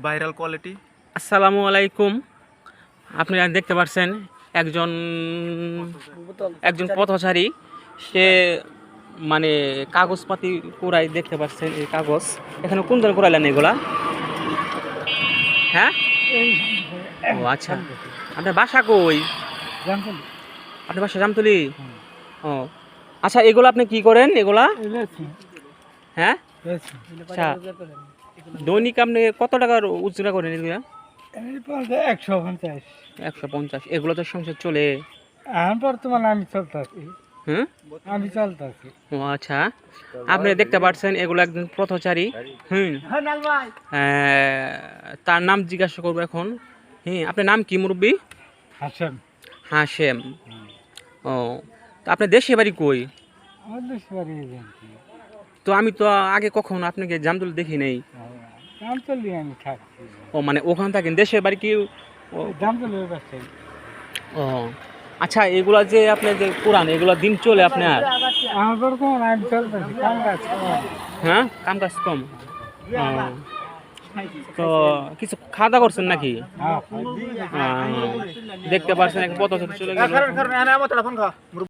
Viral quality. আসসালামু আলাইকুম। আপনারা দেখতে পাচ্ছেন একজন একজন পথচারী, সে মানে কাগজপাতি কুড়াই, দেখতে পাচ্ছেন এই কাগজ। এখানে কোন ধরনের কুড়াইলেন এগুলা? হ্যাঁ, ও আচ্ছা। আপনার বাসা কই? আপনার বাসা জামতলি? ও আচ্ছা, এগুলো আপনি কি করেন এগুলা? হ্যাঁ, আচ্ছা। দৈনিক আপনি কত টাকার উজরা করেন এগুলা? 150। 150। এগুলো তো সংসার চলে? এখন বর্তমানে আমি চলতেছি। হুম, আমি চলতেছি। ও আচ্ছা। আপনি দেখতে পাচ্ছেন এগুলো একজন পথচারী। তার নাম জিজ্ঞাসা করবো এখন। আপনার নাম কি মুরব্বী? হাসেম। হাশেম। ও, তো আপনার দেশে বাড়ি কই? আমার দেশ বাড়ি এখানে। তো আমি তো আগে কখনো আপনাকে জামতলি দেখি নাই। জামতলি আমি থাকছি। ও মানে ওখানে থাকেন, দেশের বাড়ি কি? ও, জামতলির পাশে। ও আচ্ছা। এগুলা যে আপনি যে কোরআন, এগুলা দিন চলে আপনার? আমার বর্তমানে আমি চলতেছি, কাম কাজ করি। হ্যাঁ, কাম কাজ কম। ও, তো কিছু খাওয়া দাওয়া করছেন নাকি? হ্যাঁ। দেখতে পাচ্ছেন এক পথচারী চলে গেল।